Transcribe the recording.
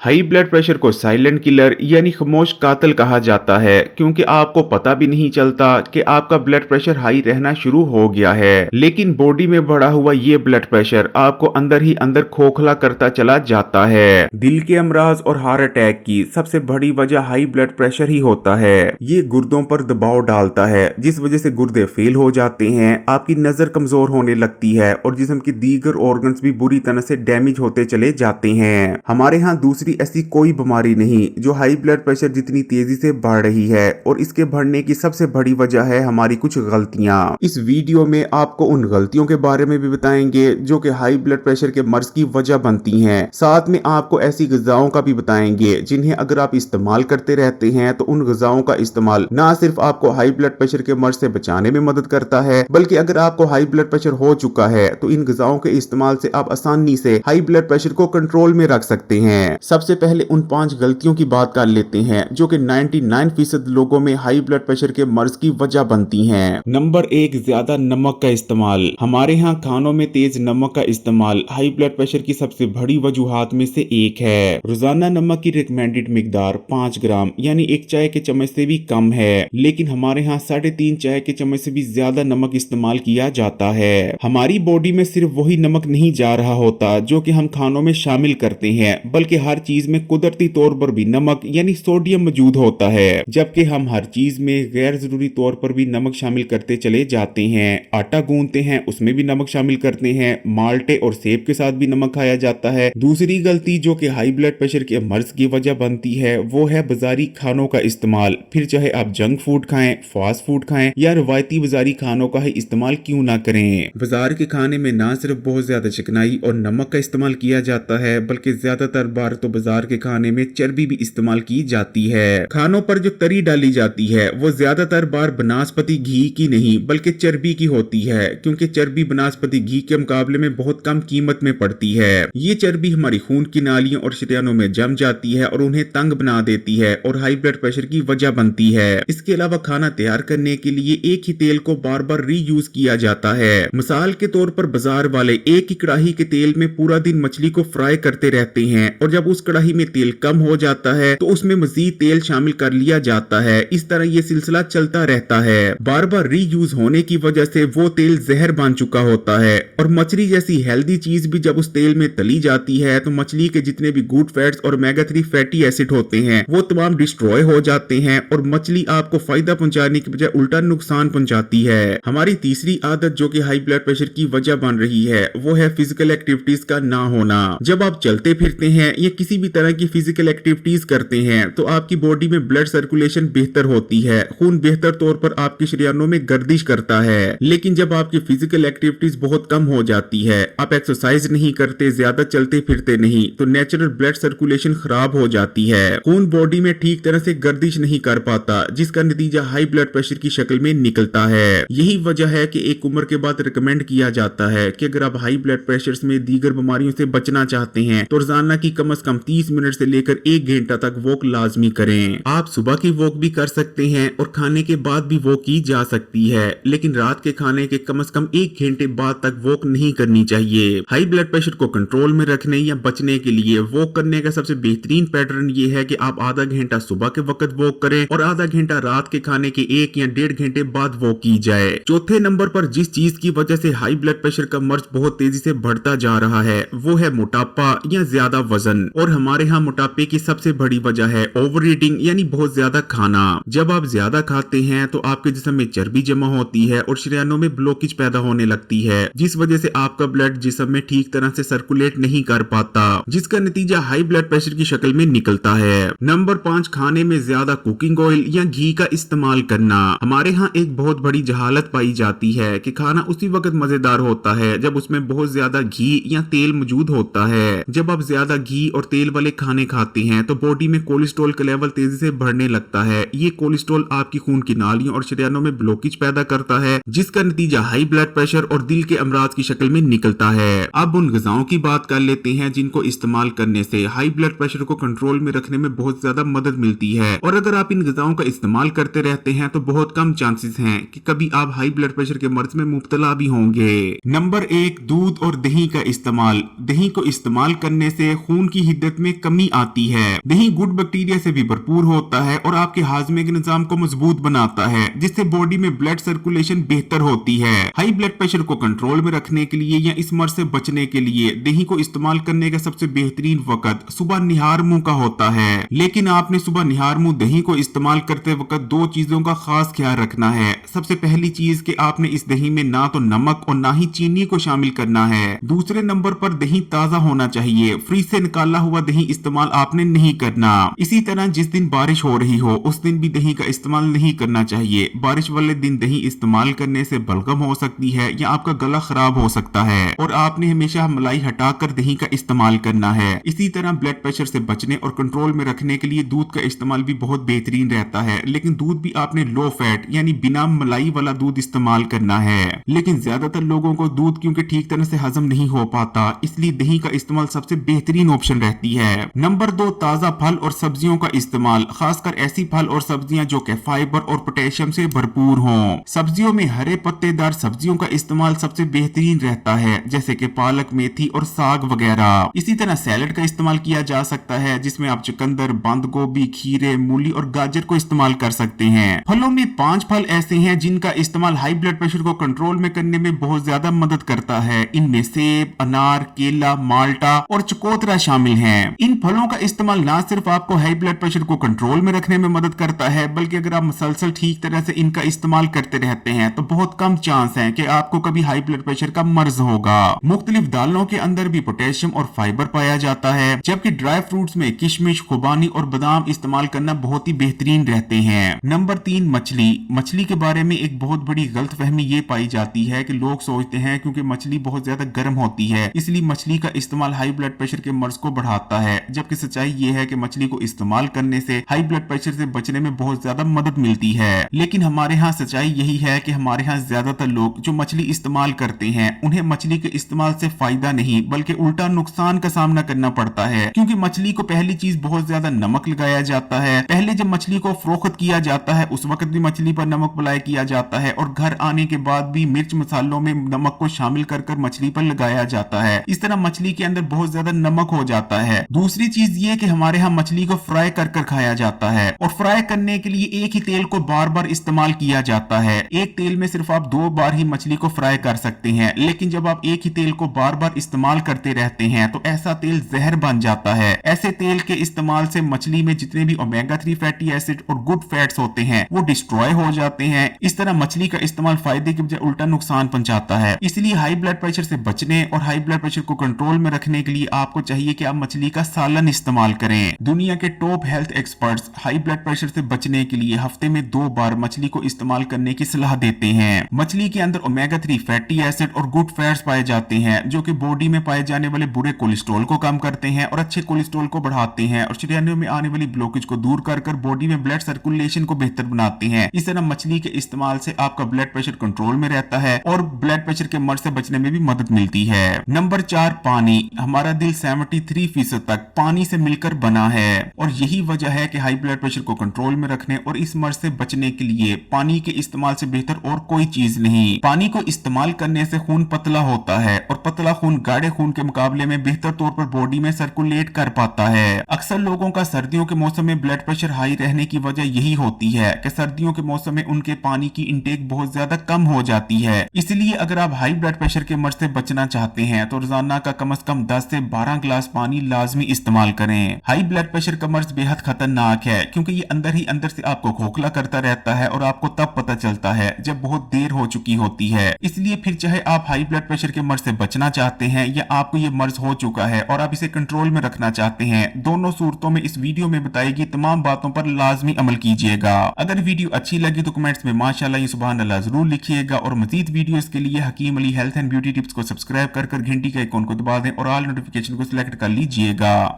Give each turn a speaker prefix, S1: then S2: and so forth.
S1: High blood pressure को silent killer यानी खामोश कातिल कहा जाता है, क्योंकि आपको पता भी नहीं चलता कि आपका ब्लड प्रेशर हाई रहना शुरू हो गया है, लेकिन बॉडी में बढ़ा हुआ ये ब्लड प्रेशर आपको अंदर ही अंदर खोखला करता चला जाता है। दिल के अमराज और हार्ट अटैक की सबसे बड़ी वजह हाई ब्लड प्रेशर ही होता है। ये गुर्दों पर दबाव डालता है, जिस वजह से गुर्दे फेल हो जाते हैं, आपकी नजर कमजोर होने लगती है और जिस्म की दीगर ऑर्गन्स भी बुरी तरह से डैमेज होते चले जाते हैं। हमारे यहाँ दूसरी ऐसी कोई बीमारी नहीं जो हाई ब्लड प्रेशर जितनी तेजी से बढ़ रही है, और इसके बढ़ने की सबसे बड़ी वजह है हमारी कुछ गलतियां। इस वीडियो में आपको उन गलतियों के बारे में भी बताएंगे जो कि हाई ब्लड प्रेशर के मर्ज की वजह बनती हैं। साथ में आपको ऐसी ग़िज़ाओं का भी बताएंगे जिन्हें अगर आप इस्तेमाल करते रहते हैं तो उन ग़िज़ाओं का इस्तेमाल ना सिर्फ आपको हाई ब्लड प्रेशर के मर्ज से बचाने में मदद करता है, बल्कि अगर आपको हाई ब्लड प्रेशर हो चुका है तो इन ग़िज़ाओं के इस्तेमाल से आप आसानी से हाई ब्लड प्रेशर को कंट्रोल में रख सकते हैं। सबसे पहले उन 5 गलतियों की बात कर लेते हैं जो कि 99% लोगों में हाई ब्लड प्रेशर के मर्ज की वजह बनती हैं। नंबर 1, ज्यादा नमक का इस्तेमाल। हमारे यहाँ खानों में तेज नमक का इस्तेमाल हाई ब्लड प्रेशर की सबसे बड़ी वजूहात में से एक है। रोजाना नमक की रिकमेंडेड मिकदार 5 ग्राम यानी 1 चाय के चम्मच से भी कम है, लेकिन हमारे यहाँ 3.5 चाय के चम्मच से भी ज्यादा नमक इस्तेमाल किया जाता है। हमारी बॉडी में सिर्फ वही नमक नहीं जा रहा होता जो कि हम खानों में शामिल करते हैं, बल्कि हर चीज में कुदरती तौर पर भी नमक यानी सोडियम मौजूद होता है, जबकि हम हर चीज में गैर जरूरी तौर पर भी नमक शामिल करते चले जाते हैं। आटा गूंदते हैं उसमें भी नमक शामिल करते हैं, माल्टे और सेब के साथ भी नमक खाया जाता है। दूसरी गलती जो कि हाई ब्लड प्रेशर के मर्ज की वजह बनती है वो है बाजारी खानों का इस्तेमाल। फिर चाहे आप जंक फूड खाएं, फास्ट फूड खाएं या रवायती बाजारी खानों का ही इस्तेमाल क्यों ना करें। बाजार के खाने में ना सिर्फ बहुत ज्यादा चिकनाई और नमक का इस्तेमाल किया जाता है, बल्कि ज्यादातर बार तो बाजार के खाने में चर्बी भी इस्तेमाल की जाती है। खानों पर जो तरी डाली जाती है वो ज्यादातर बार बनास्पति घी की नहीं बल्कि चर्बी की होती है, क्योंकि चर्बी बनास्पति घी के मुकाबले में बहुत कम कीमत में पड़ती है। ये चर्बी हमारी खून की नालियों और शरीयानों में जम जाती है और उन्हें तंग बना देती है और हाई ब्लड प्रेशर की वजह बनती है। इसके अलावा खाना तैयार करने के लिए एक ही तेल को बार बार रीयूज किया जाता है। मिसाल के तौर पर बाजार वाले एक ही कढ़ाई के तेल में पूरा दिन मछली को फ्राई करते रहते हैं और जब उस कढ़ाई में तेल कम हो जाता है तो उसमें मजीद तेल शामिल कर लिया जाता है। इस तरह ये सिलसिला चलता रहता है। बार बार रीयूज होने की वजह से वो तेल जहर बन चुका होता है और मछली जैसी हेल्दी चीज भी जब उस तेल में तली जाती है तो मछली के जितने भी गुड फैट्स और ओमेगा 3 फैटी एसिड होते हैं वो तमाम डिस्ट्रॉय हो जाते हैं और मछली आपको फायदा पहुंचाने की बजाय उल्टा नुकसान पहुंचाती है। हमारी तीसरी आदत जो कि हाई ब्लड प्रेशर की वजह बन रही है वो है फिजिकल एक्टिविटीज का ना होना। जब आप चलते फिरते हैं या किसी भी तरह की फिजिकल एक्टिविटीज करते हैं तो आपकी बॉडी में ब्लड सर्कुलेशन बेहतर होती है, खून बेहतर तौर पर आपके शरीयानों में गर्दिश करता है। लेकिन जब आपकी फिजिकल एक्टिविटीज बहुत कम हो जाती है, आप एक्सरसाइज नहीं करते, ज्यादा चलते फिरते नहीं, तो नेचुरल ब्लड सर्कुलेशन खराब हो जाती है। खून बॉडी में ठीक तरह से गर्दिश नहीं कर पाता, जिसका नतीजा हाई ब्लड प्रेशर की शक्ल में निकलता है। यही वजह है कि एक उम्र के बाद रिकमेंड किया जाता है कि अगर आप हाई ब्लड प्रेशर में दीगर बीमारियों से बचना चाहते हैं तो रोजाना की कम से कम 30 मिनट से लेकर 1 घंटा तक वॉक लाजमी करें। आप सुबह की वॉक भी कर सकते हैं और खाने के बाद भी वॉक की जा सकती है, लेकिन रात के खाने के कम से कम 1 घंटे बाद तक वॉक नहीं करनी चाहिए। हाई ब्लड प्रेशर को कंट्रोल में रखने या बचने के लिए वॉक करने का सबसे बेहतरीन पैटर्न ये है कि आप आधा घंटा सुबह के वक्त वॉक करें और आधा घंटा रात के खाने के 1 या 1.5 घंटे बाद वॉक की जाए। चौथे नंबर पर जिस चीज की वजह से हाई ब्लड प्रेशर का मर्ज बहुत तेजी से बढ़ता जा रहा है वो है मोटापा या ज्यादा वजन, और हमारे यहाँ मोटापे की सबसे बड़ी वजह है ओवर ईटिंग यानी बहुत ज्यादा खाना। जब आप ज्यादा खाते हैं तो आपके जिस्म में चर्बी जमा होती है और शरीयानों में ब्लॉकेज पैदा होने लगती है, जिस वजह से आपका ब्लड जिस्म में ठीक तरह से सर्कुलेट नहीं कर पाता, जिसका नतीजा हाई ब्लड प्रेशर की शक्ल में निकलता है। नंबर 5, खाने में ज्यादा कुकिंग ऑयल या घी का इस्तेमाल करना। हमारे यहाँ एक बहुत बड़ी जहालत पाई जाती है कि खाना उसी वक्त मजेदार होता है जब उसमें बहुत ज्यादा घी या तेल मौजूद होता है। जब आप ज्यादा घी और तेल वाले खाने खाते हैं तो बॉडी में कोलेस्ट्रॉल का लेवल तेजी से बढ़ने लगता है। ये कोलेस्ट्रॉल आपकी खून की नालियों और शरीयानों में ब्लॉकेज पैदा करता है, जिसका नतीजा हाई ब्लड प्रेशर और दिल के अमराज की शक्ल में निकलता है। अब उन ग़िज़ाओं की बात कर लेते हैं जिनको इस्तेमाल करने से हाई ब्लड प्रेशर को कंट्रोल में रखने में बहुत ज्यादा मदद मिलती है, और अगर आप इन ग़िज़ाओं का इस्तेमाल करते रहते हैं तो बहुत कम चांसेस हैं कि कभी आप हाई ब्लड प्रेशर के मर्ज में मुब्तला भी होंगे। नंबर 1, दूध और दही का इस्तेमाल। दही को इस्तेमाल करने से खून की हिद्दत सेहत में कमी आती है। दही गुड बैक्टीरिया से भी भरपूर होता है और आपके हाजमे के निजाम को मजबूत बनाता है, जिससे बॉडी में ब्लड सर्कुलेशन बेहतर होती है। हाई ब्लड प्रेशर को कंट्रोल में रखने के लिए या इस मर्ज से बचने के लिए दही को इस्तेमाल करने का सबसे बेहतरीन वक्त सुबह निहार मुंह का होता है। लेकिन आपने सुबह निहार मुंह दही को इस्तेमाल करते वक्त दो चीजों का खास ख्याल रखना है। सबसे पहली चीज कि आपने इस दही में ना तो नमक और ना ही चीनी को शामिल करना है। दूसरे नंबर पर दही ताजा होना चाहिए, फ्रिज से निकाला हुआ दही इस्तेमाल आपने नहीं करना। इसी तरह जिस दिन बारिश हो रही हो उस दिन भी दही का इस्तेमाल नहीं करना चाहिए। बारिश वाले दिन दही इस्तेमाल करने से बलगम हो सकती है या आपका गला खराब हो सकता है और आपने हमेशा मलाई हटाकर दही का इस्तेमाल करना है। इसी तरह ब्लड प्रेशर से बचने और कंट्रोल में रखने के लिए दूध का इस्तेमाल भी बहुत बेहतरीन रहता है, लेकिन दूध भी आपने लो फैट यानी बिना मलाई वाला दूध इस्तेमाल करना है। लेकिन ज्यादातर लोगों को दूध क्योंकि ठीक तरह से हजम नहीं हो पाता, इसलिए दही का इस्तेमाल सबसे बेहतरीन ऑप्शन रहती है। नंबर 2, ताजा फल और सब्जियों का इस्तेमाल, खासकर ऐसी फल और सब्जियां जो कि फाइबर और पोटेशियम से भरपूर हों। सब्जियों में हरे पत्तेदार सब्जियों का इस्तेमाल सबसे बेहतरीन रहता है, जैसे कि पालक, मेथी और साग वगैरह। इसी तरह सैलड का इस्तेमाल किया जा सकता है, जिसमें आप चुकंदर, बंद गोभी, खीरे, मूली और गाजर को इस्तेमाल कर सकते हैं। फलों में 5 फल ऐसे हैं जिनका इस्तेमाल हाई ब्लड प्रेशर को कंट्रोल में करने में बहुत ज्यादा मदद करता है। इनमें सेब, अनार, केला, माल्टा और चकोतरा शामिल हैं। इन फलों का इस्तेमाल ना सिर्फ आपको हाई ब्लड प्रेशर को कंट्रोल में रखने में मदद करता है, बल्कि अगर आप मुसलसल ठीक तरह से इनका इस्तेमाल करते रहते हैं तो बहुत कम चांस है कि आपको कभी हाई ब्लड प्रेशर का मर्ज होगा। मुख्तलिफ दालों के अंदर भी पोटेशियम और फाइबर पाया जाता है, जबकि ड्राई फ्रूट्स में किशमिश, खुबानी और बादाम इस्तेमाल करना बहुत ही बेहतरीन रहते हैं। नंबर 3, मछली के बारे में एक बहुत बड़ी गलतफहमी ये पाई जाती है कि लोग सोचते हैं क्योंकि मछली बहुत ज्यादा गर्म होती है इसलिए मछली का इस्तेमाल हाई ब्लड प्रेशर के मर्ज को बढ़ाता है, जबकि सच्चाई ये है कि मछली को इस्तेमाल करने से हाई ब्लड प्रेशर से बचने में बहुत ज्यादा मदद मिलती है। लेकिन हमारे यहाँ सच्चाई यही है कि हमारे यहाँ ज्यादातर लोग जो मछली इस्तेमाल करते हैं उन्हें मछली के इस्तेमाल से फायदा नहीं बल्कि उल्टा नुकसान का सामना करना पड़ता है, क्योंकि मछली को पहली चीज बहुत ज्यादा नमक लगाया जाता है। पहले जब मछली को फरोख्त किया जाता है उस वक्त भी मछली पर नमक अप्लाई किया जाता है और घर आने के बाद भी मिर्च मसालों में नमक को शामिल कर मछली पर लगाया जाता है। इस तरह मछली के अंदर बहुत ज्यादा नमक हो जाता है। दूसरी चीज ये कि हमारे यहाँ मछली को फ्राई कर खाया जाता है और फ्राई करने के लिए एक ही तेल को बार बार इस्तेमाल किया जाता है। एक तेल में सिर्फ आप 2 बार ही मछली को फ्राई कर सकते हैं, लेकिन जब आप एक ही तेल को बार बार इस्तेमाल करते रहते हैं तो ऐसा तेल जहर बन जाता है। ऐसे तेल के इस्तेमाल से मछली में जितने भी ओमेगा 3 फैटी एसिड और गुड फैट्स होते हैं वो डिस्ट्रॉय हो जाते हैं। इस तरह मछली का इस्तेमाल फायदे की बजाय उल्टा नुकसान पहुंचाता है। इसलिए हाई ब्लड प्रेशर से बचने और हाई ब्लड प्रेशर को कंट्रोल में रखने के लिए आपको चाहिए कि आप मछली का सालन इस्तेमाल करें। दुनिया के top health experts high blood pressure से बचने के लिए हफ्ते में 2 बार मछली को इस्तेमाल करने की सलाह देते हैं। मछली के अंदर ओमेगा 3 फैटी एसिड और गुड फैट्स पाए जाते हैं जो कि बॉडी में पाए जाने वाले बुरे कोलेस्ट्रॉल को कम करते हैं और अच्छे कोलेस्ट्रॉल को बढ़ाते हैं और शरीर में आने वाली ब्लॉकेज को दूर कर बॉडी में ब्लड सर्कुलेशन को बेहतर बनाते हैं। इस तरह मछली के इस्तेमाल से आपका ब्लड प्रेशर कंट्रोल में रहता है और ब्लड प्रेशर के मर्ज से बचने में भी मदद मिलती है। नंबर 4, पानी। हमारा दिल 73% तक पानी से मिलकर बना है और यही वजह है कि हाई ब्लड प्रेशर को कंट्रोल में रखने और इस मर्ज से बचने के लिए पानी के इस्तेमाल से बेहतर और कोई चीज नहीं। पानी को इस्तेमाल करने से खून पतला होता है और पतला खून गाढ़े खून के मुकाबले में बेहतर तौर पर बॉडी में सर्कुलेट कर पाता है। अक्सर लोगों का सर्दियों के मौसम में ब्लड प्रेशर हाई रहने की वजह यही होती है कि सर्दियों के मौसम में उनके पानी की इंटेक बहुत ज्यादा कम हो जाती है। इसलिए अगर आप हाई ब्लड प्रेशर के मर्ज से बचना चाहते हैं तो रोजाना का कम से कम 10 से 12 गिलास पानी लाजमी इस्तेमाल करें। हाई ब्लड प्रेशर का मर्ज बेहद खतरनाक है क्योंकि ये अंदर ही अंदर से आपको खोखला करता रहता है और आपको तब पता चलता है जब बहुत देर हो चुकी होती है। इसलिए फिर चाहे आप हाई ब्लड प्रेशर के मर्ज से बचना चाहते हैं या आपको ये मर्ज हो चुका है और आप इसे कंट्रोल में रखना चाहते हैं, दोनों सूरतों में इस वीडियो में बताई गई तमाम बातों पर लाजमी अमल कीजिएगा। अगर वीडियो अच्छी लगी तो कमेंट्स में माशाल्लाह या सुभान अल्लाह जरूर लिखिएगा और मजीद वीडियोस के लिए Hakim Ali health and beauty tips को सब्सक्राइब कर घंटी के आइकॉन को दबा दें और ऑल नोटिफिकेशन को सिलेक्ट कर लीजिएगा।